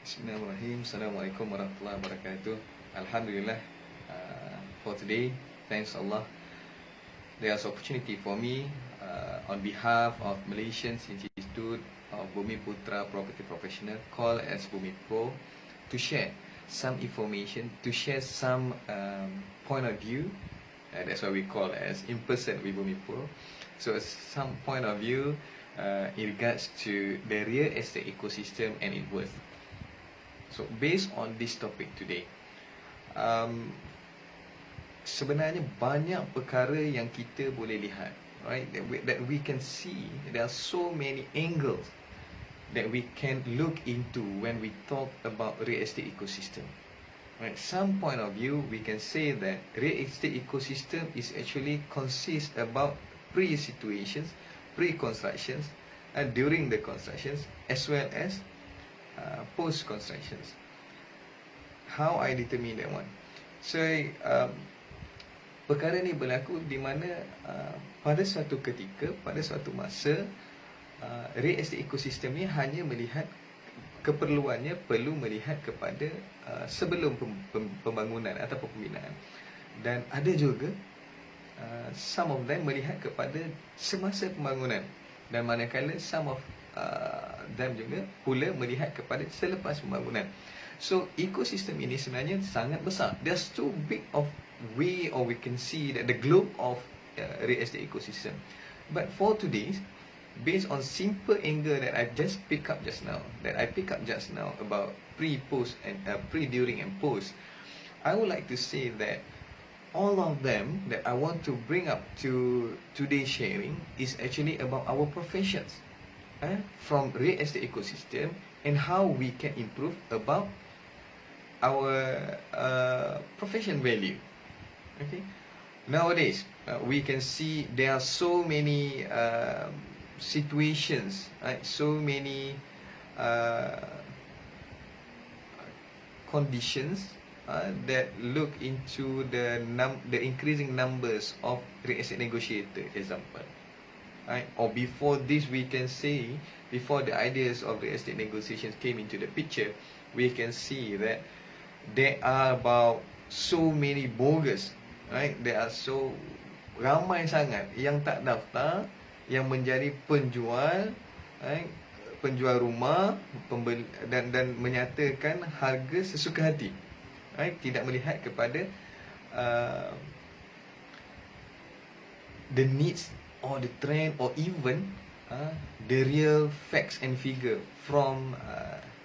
Bismillahirrahmanirrahim. Assalamualaikum warahmatullahi wabarakatuh. Alhamdulillah, for today, thanks Allah, there's opportunity for me on behalf of Malaysian Institute of Bumi Putra Property Professional, called as Bumi Pro, to share some information, to share some point of view. That's why we call as in person with Bumi Pro. So some point of view in regards to the real estate ecosystem and its worth. So based on this topic today, sebenarnya banyak perkara yang kita boleh lihat, right? That we can see. There are so many angles that we can look into when we talk about real estate ecosystem. Right? Some point of view, we can say that real estate ecosystem is actually consists about pre-situations, pre-constructions, and during the constructions, as well as post-constructions. How I determine that one? So, perkara ni berlaku di mana pada suatu ketika, pada suatu masa, real estate ecosystem ni hanya melihat keperluannya perlu melihat kepada sebelum pembangunan atau pembinaan, dan ada juga some of them melihat kepada semasa pembangunan, dan manakala some of them juga pula melihat kepada selepas pembangunan. So ekosistem ini sebenarnya sangat besar. There's too big of way, or we can see that the globe of real estate ecosystem. But for today, based on simple angle that I just pick up just now, about pre, post, and pre, during, and post, I would like to say that all of them that I want to bring up to today's sharing is actually about our professions, from real estate ecosystem, and how we can improve about our profession value. Okay, nowadays we can see there are so many situations, right? So many conditions that look into the increasing numbers of real estate negotiator, example. Right? Or before this, we can say, before the ideas of real estate negotiations came into the picture, we can see that there are about so many bogus, right? There are so ramai sangat yang tak daftar, yang menjadi penjual, right? Penjual rumah, dan menyatakan harga sesuka hati, right? Tidak melihat kepada the needs or the trend, or even the real facts and figure from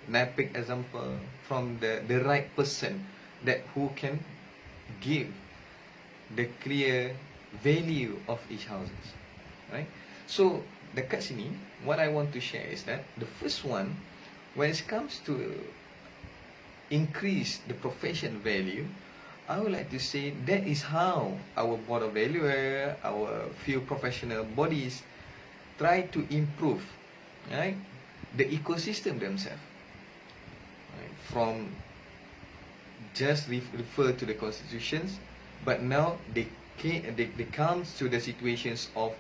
NAPIC example, from the right person that who can give the clear value of each houses, right? So dekat sini, what I want to share is that the first one, when it comes to increase the profession value, I would like to say that is how our board of valuer, our few professional bodies try to improve, right, the ecosystem themselves, right? From just refer to the constitutions, but now they comes to the situations of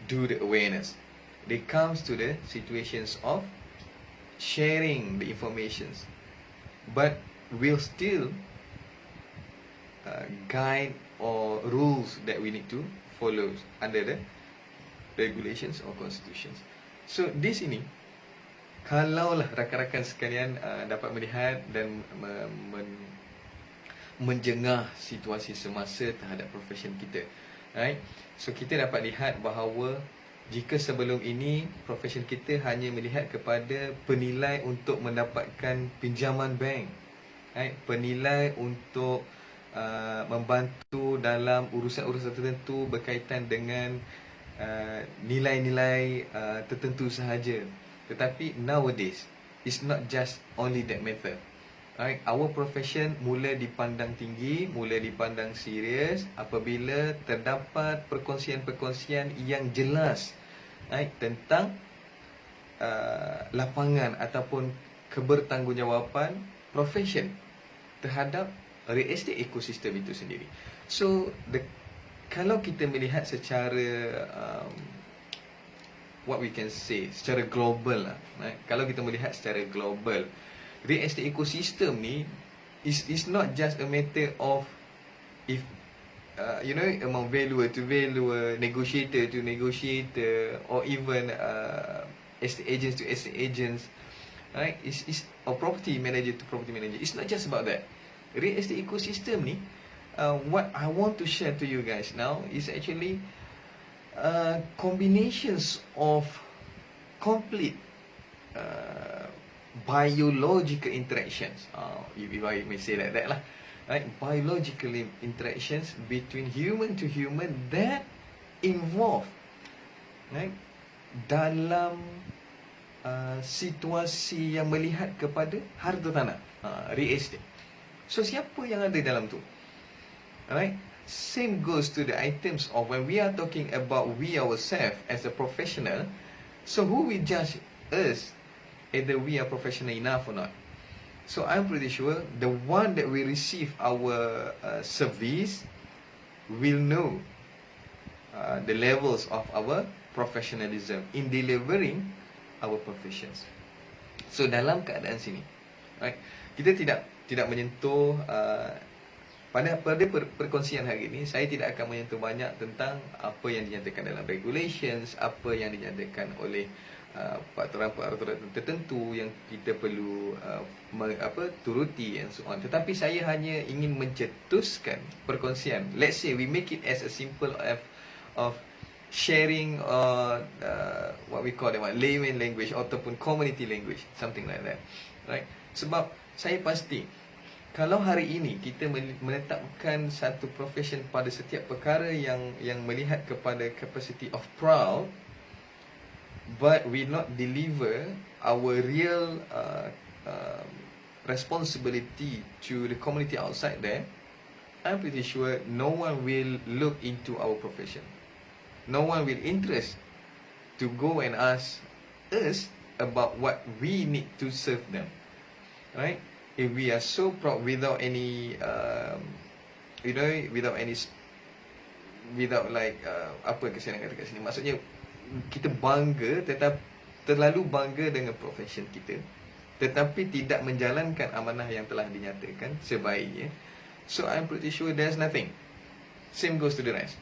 do the awareness. They comes to the situations of sharing the informations, but will still guide or rules that we need to follow under the regulations or constitutions. So di sini, kalaulah rakan-rakan sekalian dapat melihat dan menjengah situasi semasa terhadap profession kita, right? So kita dapat lihat bahawa jika sebelum ini profession kita hanya melihat kepada penilai untuk mendapatkan pinjaman bank, right? Penilai untuk membantu dalam urusan-urusan tertentu berkaitan dengan nilai-nilai tertentu sahaja. Tetapi nowadays, it's not just only that matter, right? Our profession mula dipandang tinggi, mula dipandang serius apabila terdapat perkongsian-perkongsian yang jelas, right, tentang lapangan ataupun kebertanggungjawatan profession terhadap real estate ecosystem itu sendiri. So kalau kita melihat secara what we can say secara global lah, right? Kalau kita melihat secara global, real estate ecosystem ni is not just a matter of if among valuer to valuer, negotiator to negotiator, or even estate agents to estate agents, right? Is or property manager to property manager. It's not just about that. Real estate ecosystem ni, what I want to share to you guys now is actually combinations of complete biological interactions, if I may say like that lah, right? Biological interactions between human to human that involve, right, dalam situasi yang melihat kepada harta tanah, real estate. So siapa yang ada dalam tu, right? Same goes to the items of when we are talking about we ourselves as a professional. So who will judge us either we are professional enough or not? So I'm pretty sure the one that will receive our service will know the levels of our professionalism in delivering our professions. So dalam keadaan sini, right, kita tidak menyentuh pada perkongsian hari ini, saya tidak akan menyentuh banyak tentang apa yang dinyatakan dalam regulations, apa yang dinyatakan oleh peraturan-peraturan tertentu yang kita perlu turuti and so on. Tetapi saya hanya ingin mencetuskan perkongsian. Let's say we make it as a simple of sharing what we call layman language ataupun community language, something like that, right? Sebab saya pasti kalau hari ini kita menetapkan satu profession pada setiap perkara yang melihat kepada capacity of proud, but we not deliver our real responsibility to the community outside there, I'm pretty sure no one will look into our profession. No one will interest to go and ask us about what we need to serve them, right? If we are so proud without any without like apa saya nak kata kat sini, maksudnya kita bangga, terlalu bangga dengan profession kita, tetapi tidak menjalankan amanah yang telah dinyatakan sebaiknya. So I'm pretty sure there's nothing. Same goes to the rest.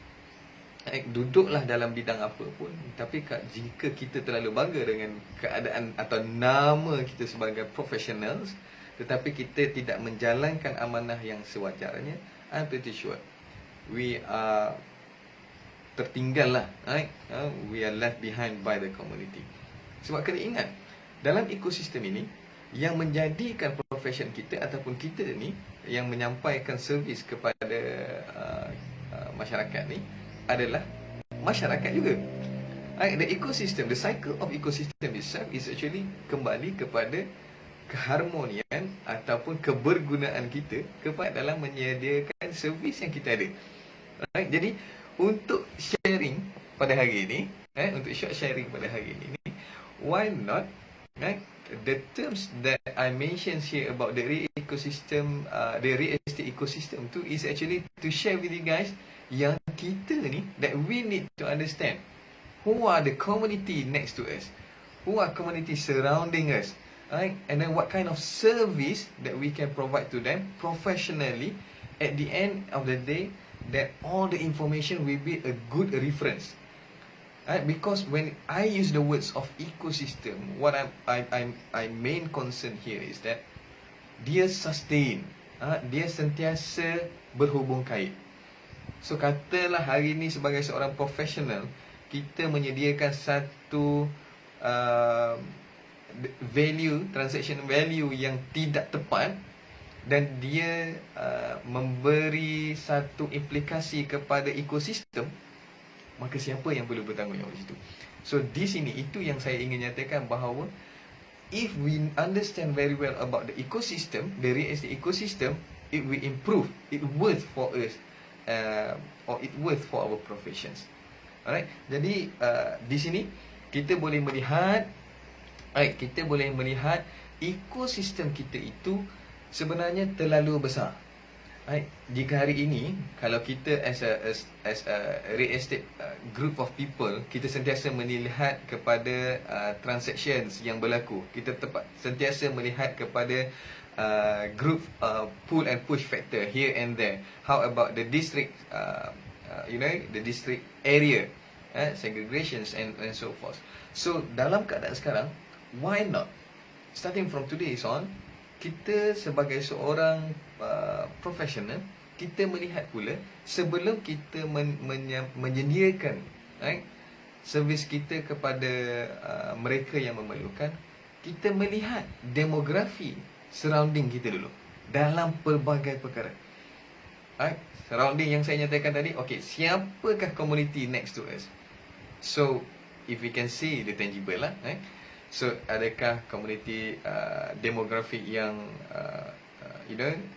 Duduklah dalam bidang apa pun, tapi jika kita terlalu bangga dengan keadaan atau nama kita sebagai professionals, tetapi kita tidak menjalankan amanah yang sewajarnya, I'm pretty sure we are tertinggal lah, right? We are left behind by the community. Sebab kena ingat, dalam ekosistem ini, yang menjadikan profession kita ataupun kita ni yang menyampaikan servis kepada masyarakat ni adalah masyarakat juga. The ecosystem, the cycle of ecosystem itself is actually kembali kepada keharmonian ataupun kebergunaan kita kepada dalam menyediakan servis yang kita ada. Right? Jadi untuk sharing pada hari ini, untuk short sharing pada hari ini, why not, right? The terms that I mentioned here about the real ecosystem, the real estate ecosystem tu is actually to share with you guys yang kita ni, that we need to understand who are the community next to us, who are community surrounding us, right? And then what kind of service that we can provide to them professionally. At the end of the day, that all the information will be a good reference, right? Because when I use the words of ecosystem, what I'm main concern here is that dia sustain, dia sentiasa berhubung kait. So katalah hari ini sebagai seorang profesional, kita menyediakan satu value, transaction value yang tidak tepat, dan dia memberi satu implikasi kepada ekosistem, maka siapa yang perlu bertanggungjawab di situ? So di sini itu yang saya ingin nyatakan, bahawa if we understand very well about the ecosystem, the real estate ecosystem, it will improve, it worth for us, or it worth for our professions. Alright, jadi di sini kita boleh melihat, kita boleh melihat ekosistem kita itu sebenarnya terlalu besar. Baik, jika hari ini kalau kita as a real estate group of people, kita sentiasa melihat kepada transactions yang berlaku. Kita sentiasa melihat kepada group pull and push factor here and there. How about the district the district area, segregations and so forth. So dalam keadaan sekarang, why not starting from today on, kita sebagai seorang profesional, kita melihat pula sebelum kita menyediakan servis kita kepada mereka yang memerlukan, kita melihat demografi surrounding kita dulu dalam pelbagai perkara. Surrounding yang saya nyatakan tadi, okay, siapakah community next to us? So if we can see the tangible lah, so adakah community demographic yang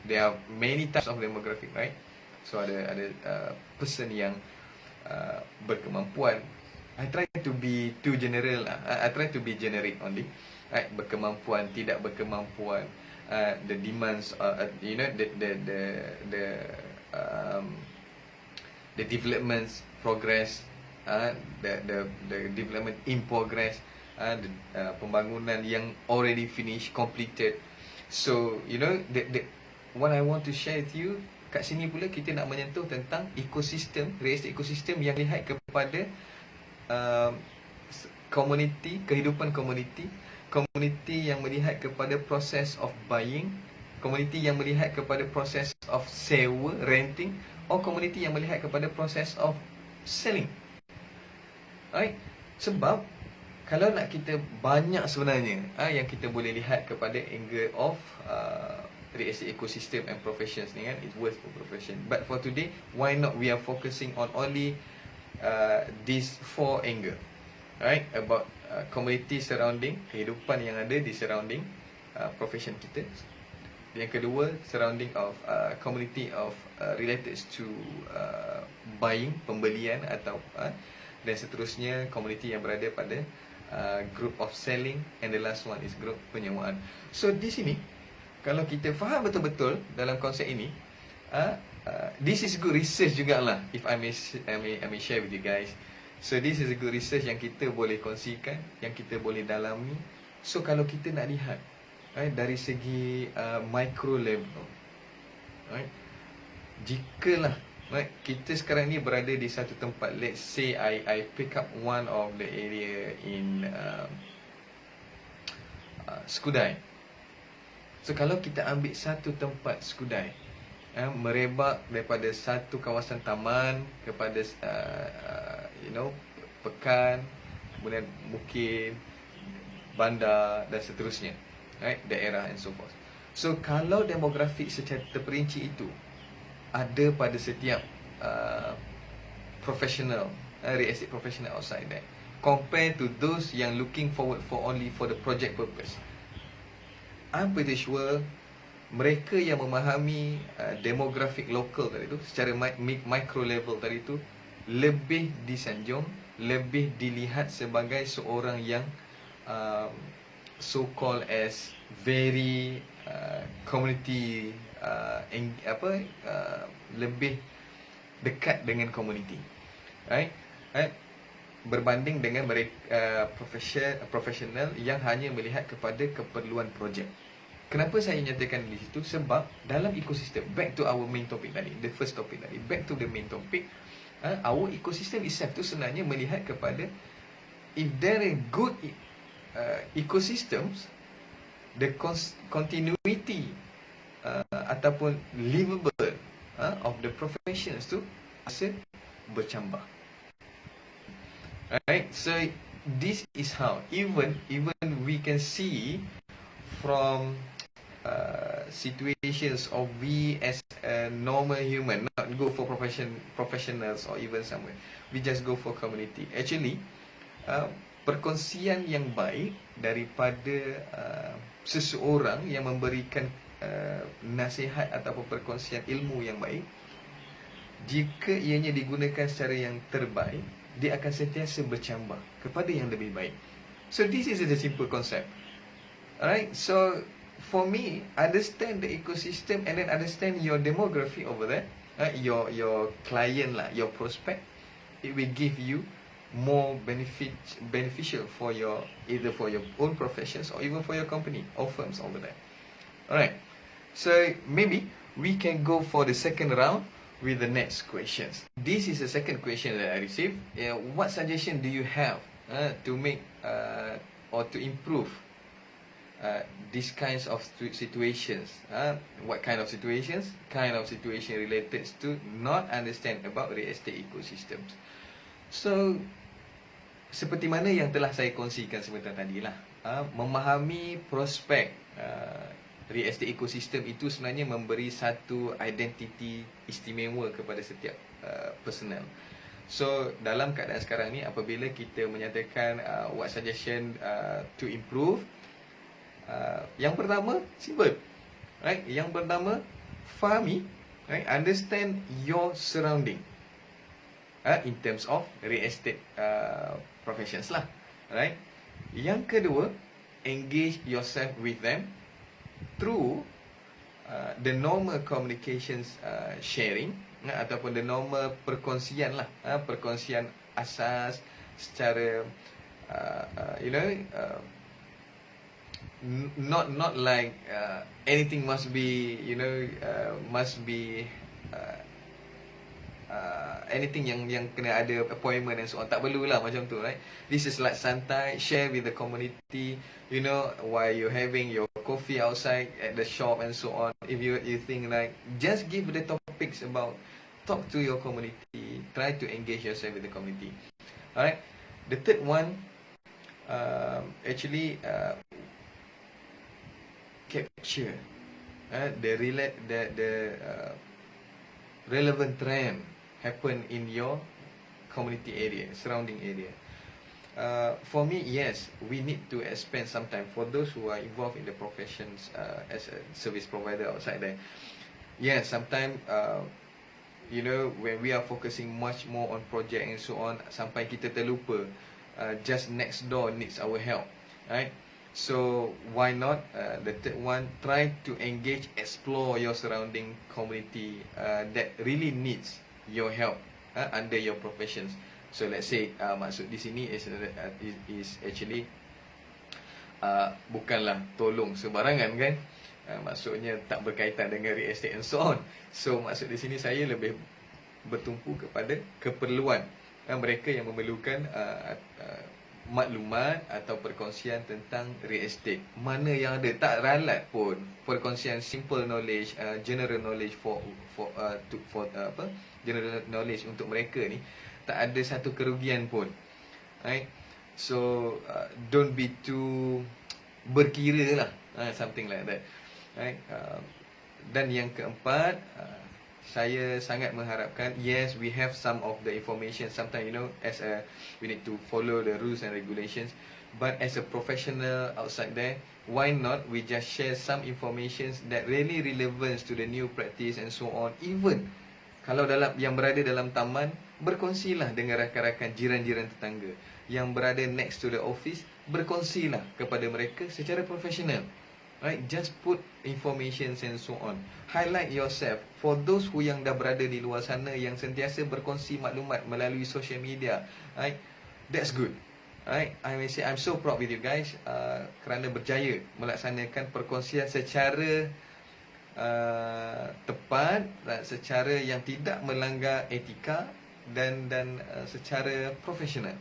there are many types of demographic, right? So ada person yang berkemampuan. I try to be too general lah. I try to be generic only, right? Berkemampuan, tidak berkemampuan, the demands, the developments, progress, the development in progress, pembangunan yang already finished, completed. So what I want to share with you, kat sini pula kita nak menyentuh tentang ekosistem, real estate ekosistem yang lihat kepada community, kehidupan community yang melihat kepada proses of buying, community yang melihat kepada proses of sewa, renting, or community yang melihat kepada proses of selling. Right? Sebab kalau nak kita banyak sebenarnya yang kita boleh lihat kepada angle of real estate ecosystem and professions ni kan, it's worth for profession. But for today, why not we are focusing on only these 4 angle, right? About community surrounding, kehidupan yang ada di surrounding profession kita. Yang kedua, surrounding of community of related to buying, pembelian atau dan seterusnya community yang berada pada group of selling, and the last one is group penyewaan. So di sini kalau kita faham betul-betul dalam konsep ini, this is good research jugalah, if I may share with you guys. So this is a good research yang kita boleh kongsikan, yang kita boleh dalami. So kalau kita nak lihat dari segi micro level, jikalah kita sekarang ni berada di satu tempat, let's say I pick up one of the area in Skudai. So kalau kita ambil satu tempat Skudai, merebak daripada satu kawasan taman kepada pekan, kemudian Mukim, bandar dan seterusnya, daerah and so forth. So kalau demografik secara terperinci itu ada pada setiap professional, real estate professional outside there, compared to those yang looking forward for only for the project purpose, I'm pretty sure mereka yang memahami demografik lokal tadi tu secara micro level tadi tu lebih disanjung, lebih dilihat sebagai seorang yang so called as very community lebih dekat dengan community, right? Berbanding dengan mereka profesional yang hanya melihat kepada keperluan projek. Kenapa saya nyatakan di situ? Sebab dalam ekosistem, back to our main topic tadi, the first topic tadi, back to the main topic, our ecosystem itself tu sebenarnya melihat kepada if there are good ecosystems, the continuity ataupun livable of the professions tu rasa bercambah. Right, so this is how even we can see from situations of we as a normal human, not go for professionals or even somewhere, we just go for community. Actually, perkongsian yang baik daripada seseorang yang memberikan nasihat ataupun perkongsian ilmu yang baik, jika ianya digunakan secara yang terbaik, dia akan sentiasa bercambah kepada yang lebih baik. So this is a simple concept. Alright, so for me, understand the ecosystem and then understand your demography over there, your client lah, your prospect. It will give you more beneficial for your, either for your own professions or even for your company or firms over there. Alright, so maybe we can go for the second round with the next questions. This is the second question that I received. What suggestion do you have to make or to improve these kinds of situations? What kind of situations? Kind of situation related to not understand about real estate ecosystems. So, seperti mana yang telah saya kongsikan sebentar tadi lah, memahami prospek real estate ecosystem itu sebenarnya memberi satu identiti istimewa kepada setiap personal. So, dalam keadaan sekarang ni, apabila kita menyatakan what suggestion to improve, yang pertama, simple, right? Yang pertama, fahami, right? Understand your surrounding, in terms of real estate professions lah, right? Yang kedua, engage yourself with them through the normal communications sharing, ataupun the normal perkongsian lah, perkongsian asas secara not like anything must be anything yang kena ada appointment and so on. Tak perlulah macam tu, right? This is like santai, share with the community, while you're having your coffee outside at the shop and so on. If you think like, just give the topics about, talk to your community, try to engage yourself with the community. Alright, the third one, capture the relevant trend happen in your community area, surrounding area. For me, yes, we need to expand some time for those who are involved in the professions as a service provider outside there. Yes, sometimes when we are focusing much more on project and so on, sampai kita terlupa just next door needs our help, right? So why not the third one, try to engage, explore your surrounding community that really needs your help under your professions. So let's say maksud di sini is actually bukanlah tolong sembarangan kan, maksudnya tak berkaitan dengan real estate and so on. So maksud di sini saya lebih bertumpu kepada keperluan mereka yang memerlukan maklumat atau perkongsian tentang real estate. Mana yang ada, tak ralat pun, perkongsian simple knowledge, general knowledge for general knowledge untuk mereka ni, tak ada satu kerugian pun, right? So don't be too berkira lah, something like that, right? Dan yang keempat, saya sangat mengharapkan, yes, we have some of the information. Sometimes we need to follow the rules and regulations, but as a professional outside there, why not we just share some informations that really relevant to the new practice and so on. Even kalau yang berada dalam taman, berkongsilah dengan rakan-rakan, jiran-jiran tetangga yang berada next to the office, berkongsilah kepada mereka secara profesional, right? Just put information and so on. Highlight yourself for those who yang dah berada di luar sana, yang sentiasa berkongsi maklumat melalui social media, right? That's good, right? I may say I'm so proud with you guys kerana berjaya melaksanakan perkongsian secara tepat, secara yang tidak melanggar etika dan secara profesional.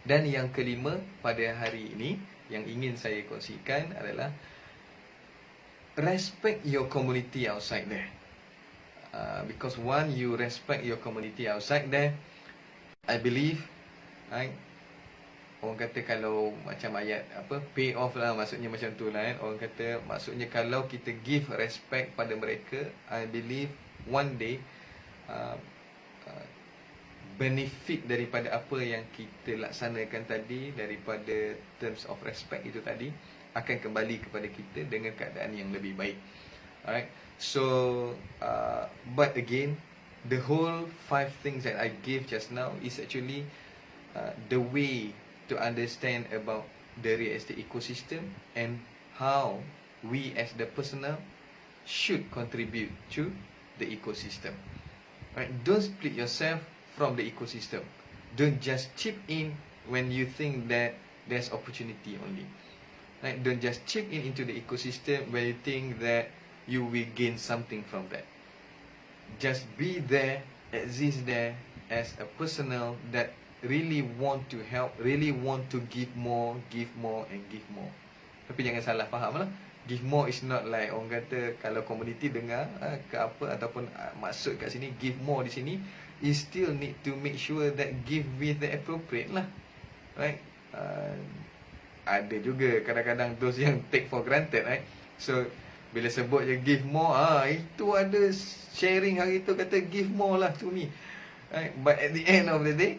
Dan yang kelima pada hari ini yang ingin saya kongsikan adalah respect your community outside there. Because once you respect your community outside there, I believe, right, orang kata kalau macam ayat pay off lah, maksudnya macam tu lah kan. Orang kata maksudnya kalau kita give respect pada mereka, I believe one day benefit daripada apa yang kita laksanakan tadi, daripada terms of respect itu tadi, akan kembali kepada kita dengan keadaan yang lebih baik. Alright, so but again, the whole 5 things that I gave just now is actually the way to understand about the real estate ecosystem and how we as the personnel should contribute to the ecosystem. Right? Don't split yourself from the ecosystem. Don't just chip in when you think that there's opportunity only. Right? Don't just chip in into the ecosystem when you think that you will gain something from that. Just be there, exist there as a personnel that really want to help, really want to give more and give more. Tapi jangan salah faham lah. Give more is not like orang kata kalau community dengar ke apa ataupun maksud kat sini give more di sini, you still need to make sure that give with the appropriate lah. Right? Ada juga kadang-kadang those yang take for granted, right? So bila sebut je give more, itu ada sharing hari tu kata give more lah to me, right? But at the end of the day,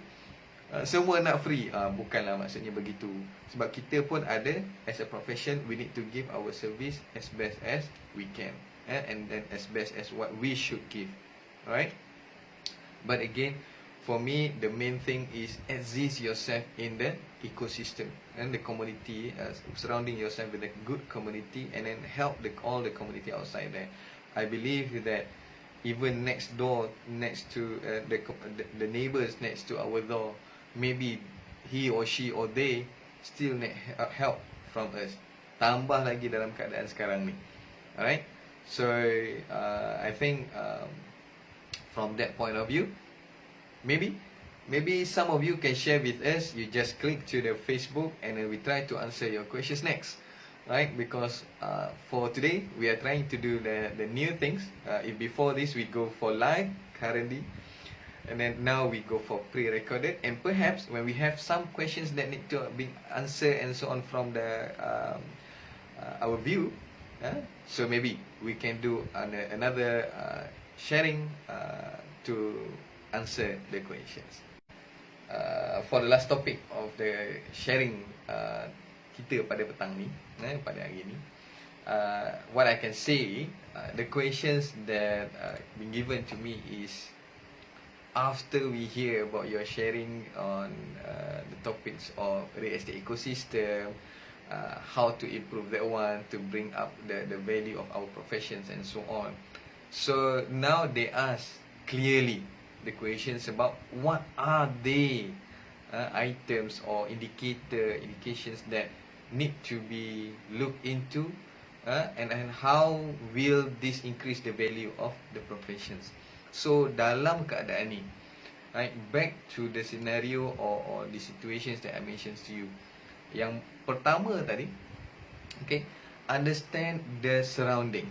semua nak free. Bukanlah maksudnya begitu. Sebab kita pun ada, as a profession, we need to give our service as best as we can, and then as best as what we should give. Alright? But again, for me, the main thing is exist yourself in the ecosystem and the community, surrounding yourself with a good community, and then help all the community outside there. I believe that even next door, next to the neighbors next to our door, maybe he or she or they still need help from us. Tambah lagi dalam keadaan sekarang ni. Alright? So I think from that point of view, maybe some of you can share with us. You just click to the Facebook and then we try to answer your questions next. Right? Because for today we are trying to do the new things. If before this we go for live currently, and then now we go for pre-recorded, and perhaps when we have some questions that need to be answered and so on from the our view, so maybe we can do another sharing to answer the questions. For the last topic of the sharing kita pada petang ni, pada hari ni, what I can say, the questions that been given to me is, after we hear about your sharing on the topics of real estate ecosystem, how to improve that one, to bring up the value of our professions and so on. So now they ask clearly the questions about what are the items or indications that need to be looked into, and how will this increase the value of the professions. So dalam keadaan ni, right, back to the scenario or the situations that I mentioned to you. Yang pertama tadi, okay, understand the surrounding,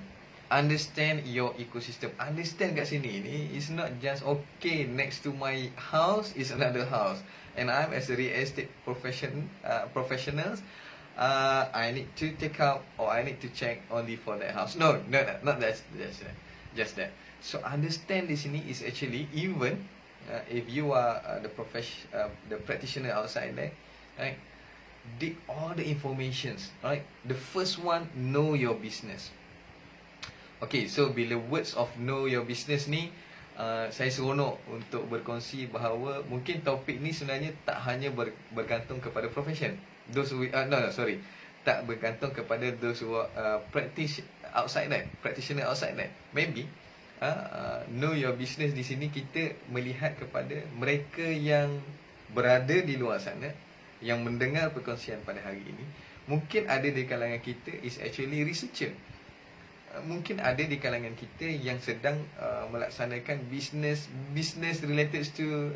understand your ecosystem. Understand kat sini ni is not just okay, next to my house is another house, and I'm as a real estate professionals, I need to take out or I need to check only for that house. No, not that. Just that. So understand di sini is actually even if you are the practitioner outside there, right? Dig all the informations, right? The first one, know your business. Okay, so bila words of know your business ni, saya seronok untuk berkongsi bahawa mungkin topik ni sebenarnya tak hanya bergantung kepada profession. Tak bergantung kepada those who practitioner outside that. Maybe know your business di sini kita melihat kepada mereka yang berada di luar sana, yang mendengar perkongsian pada hari ini. Mungkin ada di kalangan kita is actually researcher. Mungkin ada di kalangan kita yang sedang melaksanakan business related to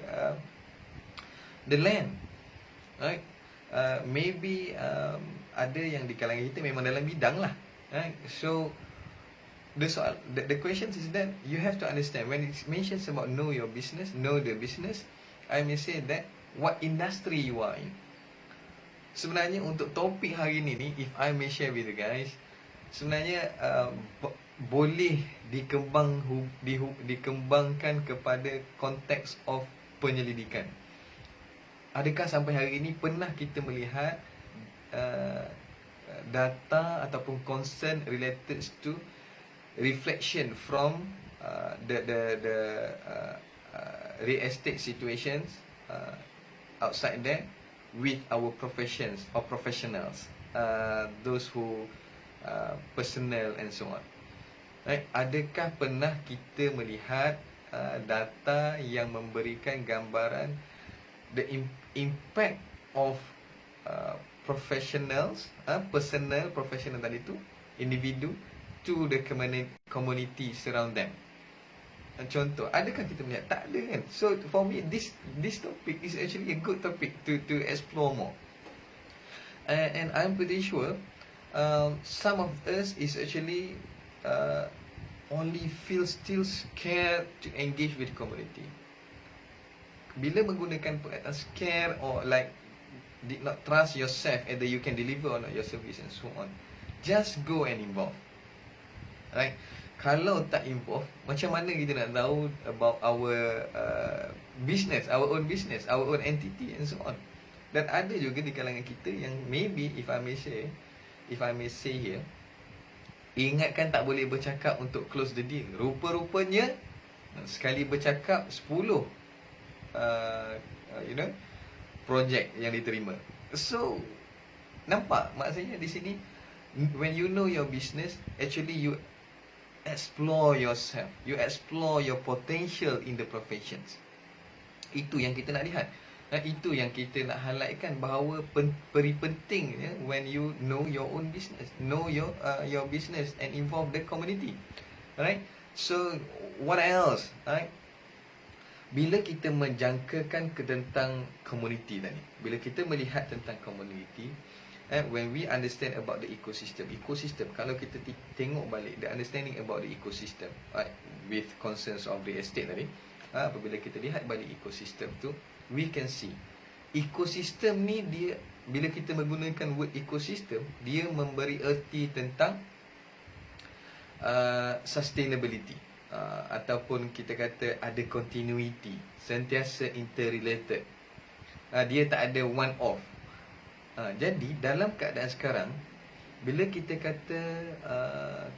the land, right? Maybe ada yang di kalangan kita memang dalam bidang lah, right? So the question is that you have to understand when it mentions about know your business, know the business, I may say that what industry you are in. Sebenarnya untuk topik hari ini ni, if I may share with you guys, sebenarnya boleh dikembangkan kepada konteks of penyelidikan. Adakah sampai hari ini pernah kita melihat data ataupun concern related to reflection from the real estate situations outside there with our professions or professionals, those who personal and so on. Right? Adakah pernah kita melihat data yang memberikan gambaran the impact of professionals, professional tadi tu, individu to the community surround them? Contoh, adakah kita melihat? Tak ada kan? So for me, this topic is actually a good topic to explore more. And I'm pretty sure some of us is actually only feel still scared to engage with community. Bila menggunakan perkataan scare or like did not trust yourself whether you can deliver or not your service and so on, just go and involve. Right? Kalau tak involve, macam mana kita nak tahu about our business, our own business, our own entity and so on. Dan ada juga di kalangan kita yang maybe if I may say here, ingatkan tak boleh bercakap untuk close the deal. Rupa-rupanya sekali bercakap 10 projek yang diterima. So nampak maksudnya di sini, when you know your business, actually you explore yourself, you explore your potential in the professions. Itu yang kita nak lihat. Itu yang kita nak highlightkan, bahawa penting ya, when you know your own business, know your business and involve the community. Right? So what else? Right? Bila kita menjangkakan tentang community tadi, bila kita melihat tentang community, when we understand about the ecosystem, kalau kita tengok balik the understanding about the ecosystem, right, with concerns of real estate tadi, apabila kita lihat balik ecosystem tu, we can see ecosystem ni, dia bila kita menggunakan word ecosystem, dia memberi erti tentang sustainability, ataupun kita kata ada continuity, sentiasa interrelated. Dia tak ada one off. Jadi dalam keadaan sekarang, bila kita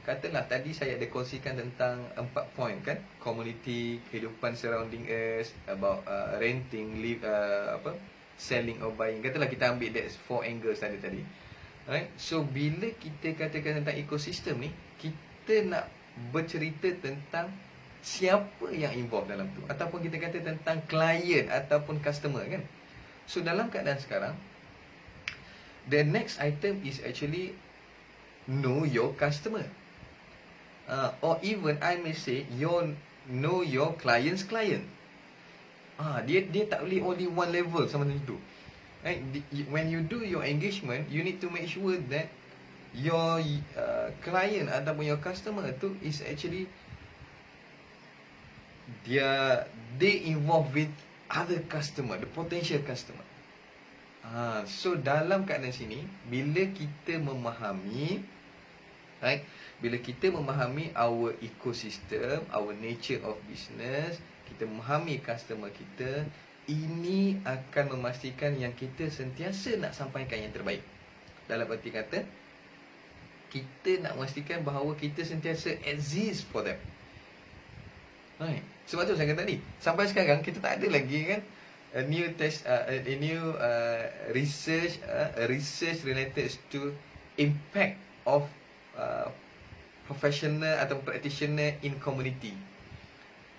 katalah tadi saya ada kongsikan tentang 4 point kan, community, kehidupan surrounding us, about renting, selling or buying. Katalah kita ambil that 4 angles tadi. Right? So bila kita katakan tentang ekosistem ni, kita nak bercerita tentang siapa yang involved dalam tu, ataupun kita kata tentang client ataupun customer kan. So dalam keadaan sekarang, the next item is actually know your customer, or even I may say know your client's client. Dia tak boleh only one level sama macam tu. Right? When you do your engagement, you need to make sure that your client ataupun your customer tu is actually they involved with other customer, the potential customer. So dalam keadaan sini, bila kita memahami, right, bila kita memahami our ecosystem, our nature of business, kita memahami customer kita, ini akan memastikan yang kita sentiasa nak sampaikan yang terbaik. Dalam arti kata, kita nak memastikan bahawa kita sentiasa exist for them. Right. Sebab tu saya kata tadi, sampai sekarang kita tak ada lagi kan a new research related to impact of professional atau practitioner in community,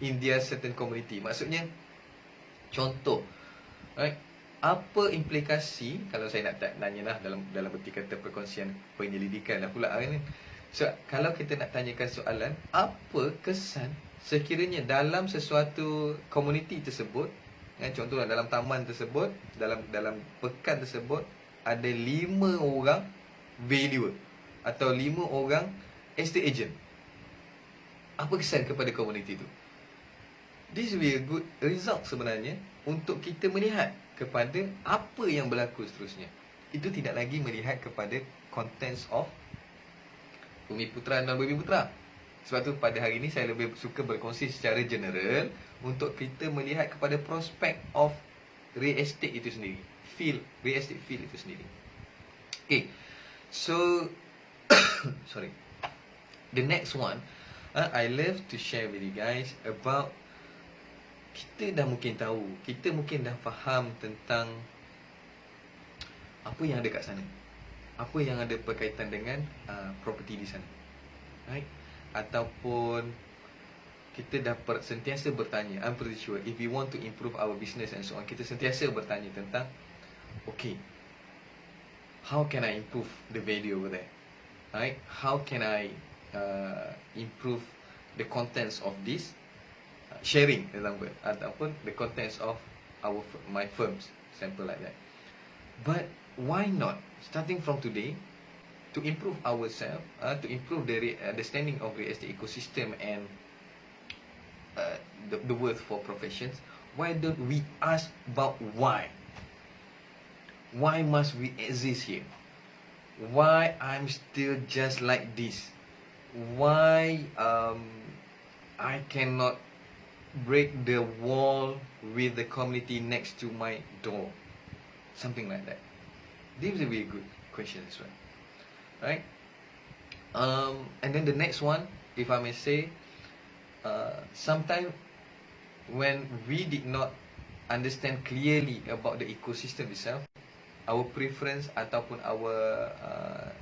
in their certain community. Maksudnya, contoh, right, apa implikasi, kalau saya nak tanya lah dalam erti kata perkongsian penyelidikan lah pula kan. So kalau kita nak tanyakan soalan, apa kesan sekiranya dalam sesuatu community tersebut, contohlah dalam taman tersebut, dalam pekan tersebut, ada 5 orang valuer atau 5 orang estate agent. Apa kesan kepada community tu? This will be a good result sebenarnya untuk kita melihat kepada apa yang berlaku seterusnya. Itu tidak lagi melihat kepada contents of Bumiputera dan Bumiputera. Sebab tu pada hari ini saya lebih suka berkongsi secara general untuk kita melihat kepada prospek of real estate itu sendiri, real estate field itu sendiri. Okay, so sorry. The next one, I love to share with you guys about, kita dah mungkin tahu, kita mungkin dah faham tentang apa yang ada kat sana. apa yang ada berkaitan dengan property di sana, right? Ataupun kita dapat sentiasa bertanya, I'm pretty sure if we want to improve our business and so on, kita sentiasa bertanya tentang, okay, how can I improve the value over there, right? How can I improve the contents of this sharing, example, ataupun the contents of my firms, example like that. But why not starting from today to improve ourselves, to improve the understanding of real estate ecosystem and the worth for professions? Why don't we ask about why? Why must we exist here? Why I'm still just like this? Why I cannot break the wall with the community next to my door? Something like that. This is a very good question as well, right? And then the next one, if I may say, sometimes when we did not understand clearly about the ecosystem itself, our preference ataupun our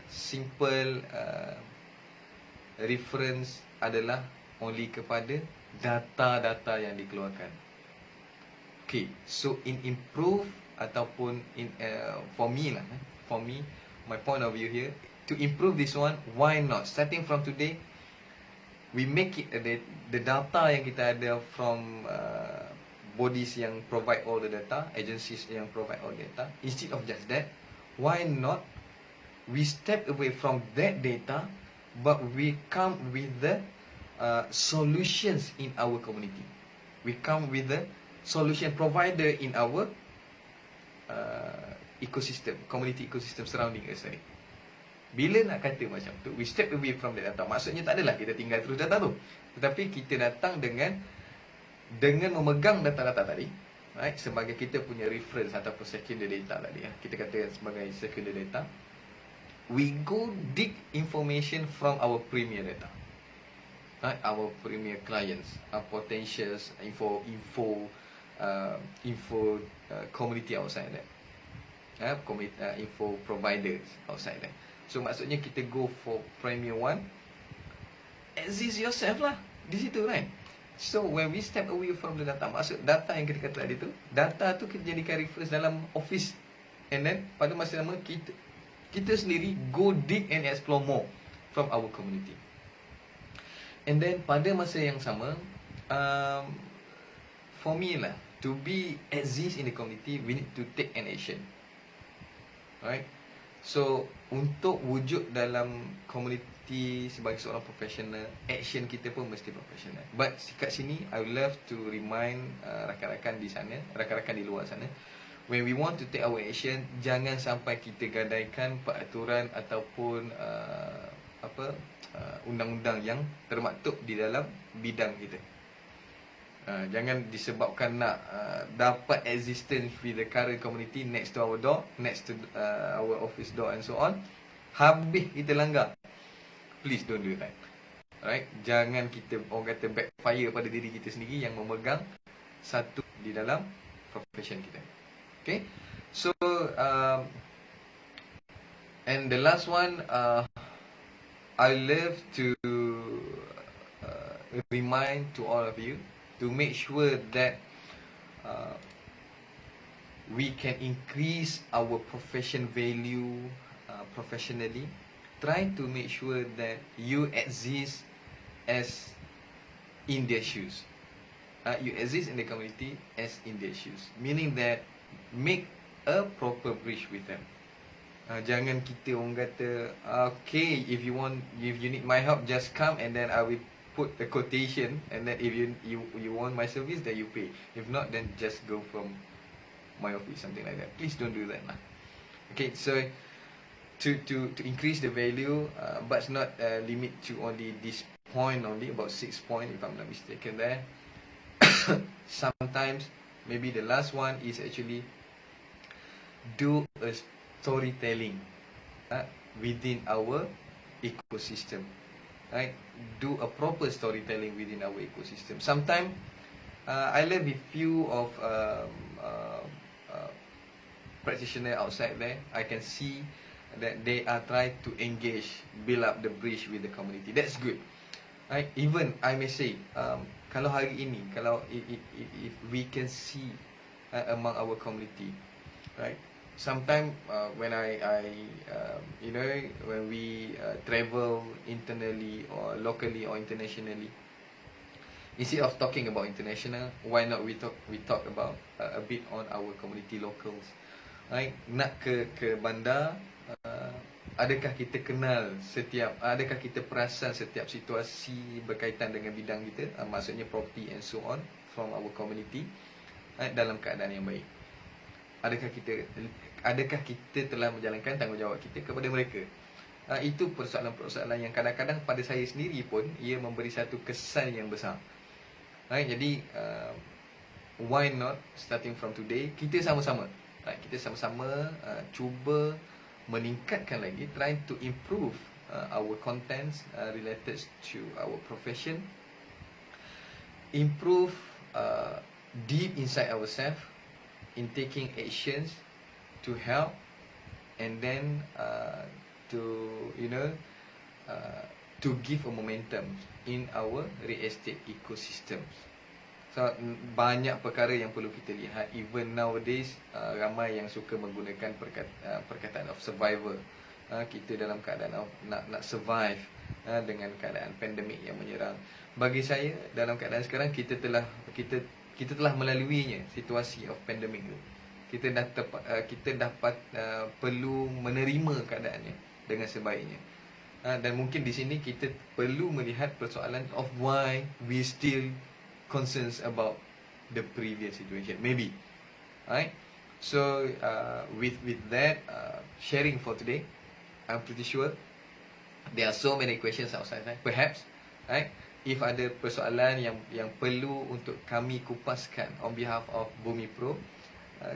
simple reference adalah only kepada data-data yang dikeluarkan. Okay, so in improve ataupun for me, my point of view here, to improve this one, why not starting from today we make it the data yang kita ada from bodies yang provide all the data, agencies yang provide all the data, instead of just that, why not we step away from that data, but we come with the solutions in our community. We come with the solution provider in our ecosystem, community ecosystem surrounding us tadi. Bila nak kata macam tu, we step away from the data. Maksudnya tak adalah kita tinggal terus data tu, tetapi kita datang dengan memegang data-data tadi, right, sebagai kita punya reference ataupun secondary data tadi, kita kata sebagai secondary data. We go dig information from our premier data, right, our premier clients, our potentials, info community outside that, info providers outside that. So maksudnya kita go for premier one, exist yourself lah di situ, right? So when we step away from the data, maksud data yang kita kata tadi tu, data tu kita jadikan reference dalam office, and then pada masa sama kita sendiri go dig and explore more from our community. And then pada masa yang sama, for me lah, to be exist in the community, we need to take an action, right? So untuk wujud dalam community sebagai seorang profesional, action kita pun mesti profesional. But kat sini, I would love to remind rakan-rakan di sana, rakan-rakan di luar sana, when we want to take our action, jangan sampai kita gadaikan peraturan ataupun undang-undang yang termaktub di dalam bidang kita. Jangan disebabkan nak dapat existence with the current community next to our door, next to our office door and so on, habis kita langgar. Please don't do that, right? Jangan kita, orang kata, backfire pada diri kita sendiri yang memegang satu di dalam profession kita. Okay, so and the last one, I love to remind to all of you to make sure that we can increase our profession value professionally. Try to make sure that you exist as in their shoes. You exist in the community as in their shoes, meaning that make a proper bridge with them. Jangan kita orang kata, okay, if you need my help, just come and then I will put a quotation, and then if you want my service, then you pay. If not, then just go from my office, something like that. Please don't do that lah. Okay, so to increase the value, but not limit to only this point only, about 6 points if I'm not mistaken there. Sometimes maybe the last one is actually do a storytelling within our ecosystem, right? Do a proper storytelling within our ecosystem. Sometimes I live with few of practitioner outside there. I can see that they are trying to engage, build up the bridge with the community. That's good. Right? Even I may say, kalau hari ini, kalau if we can see among our community, right? Sometimes when I you know, when we travel internally or locally or internationally, instead of talking about international, why not we talk about a bit on our community locals, right? Nak ke bandar, adakah kita kenal adakah kita perasan setiap situasi berkaitan dengan bidang kita, maksudnya property and so on, from our community, dalam keadaan yang baik. Adakah kita telah menjalankan tanggungjawab kita kepada mereka? Itu persoalan-persoalan yang kadang-kadang pada saya sendiri pun ia memberi satu kesan yang besar. Jadi why not starting from today kita sama-sama cuba meningkatkan lagi, trying to improve our contents related to our profession, improve deep inside ourselves in taking actions to help, and then to to give a momentum in our real estate ecosystem. So banyak perkara yang perlu kita lihat. Even nowadays ramai yang suka menggunakan perkataan of survival. Kita dalam keadaan of nak survive dengan keadaan pandemik yang menyerang. Bagi saya, dalam keadaan sekarang kita telah melaluinya, situasi of pandemik itu. Kita dapat perlu menerima keadaannya dengan sebaiknya. Dan mungkin di sini kita perlu melihat persoalan of why we still concerns about the previous situation, maybe, right? So with that sharing for today, I'm pretty sure there are so many questions outside, right? Perhaps, right? If ada persoalan yang perlu untuk kami kupaskan on behalf of Bumi Pro,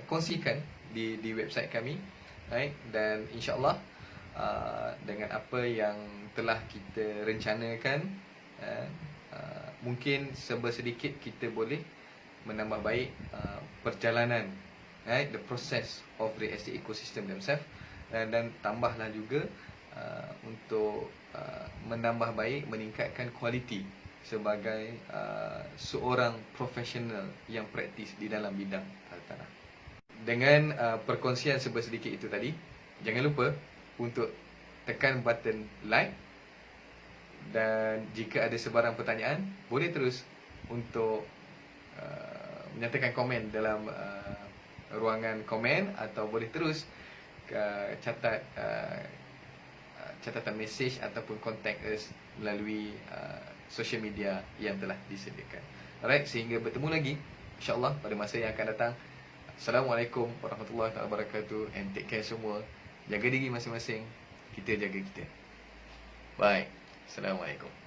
kongsikan di website kami, right? Dan insyaAllah dengan apa yang telah kita rencanakan, mungkin sedikit kita boleh menambah baik perjalanan, right? The process of real estate ecosystem themselves, dan tambahlah juga untuk menambah baik, meningkatkan kualiti sebagai seorang profesional yang praktis di dalam bidang hartanah. Dengan perkongsian sedikit itu tadi, jangan lupa untuk tekan button like, dan jika ada sebarang pertanyaan, boleh terus untuk menyatakan komen dalam ruangan komen, atau boleh terus catatan mesej ataupun contact us melalui social media yang telah disediakan. Alright, sehingga bertemu lagi insyaAllah pada masa yang akan datang. Assalamualaikum warahmatullahi wabarakatuh, and take care semua. Jaga diri masing-masing, kita jaga kita. Bye. Assalamualaikum.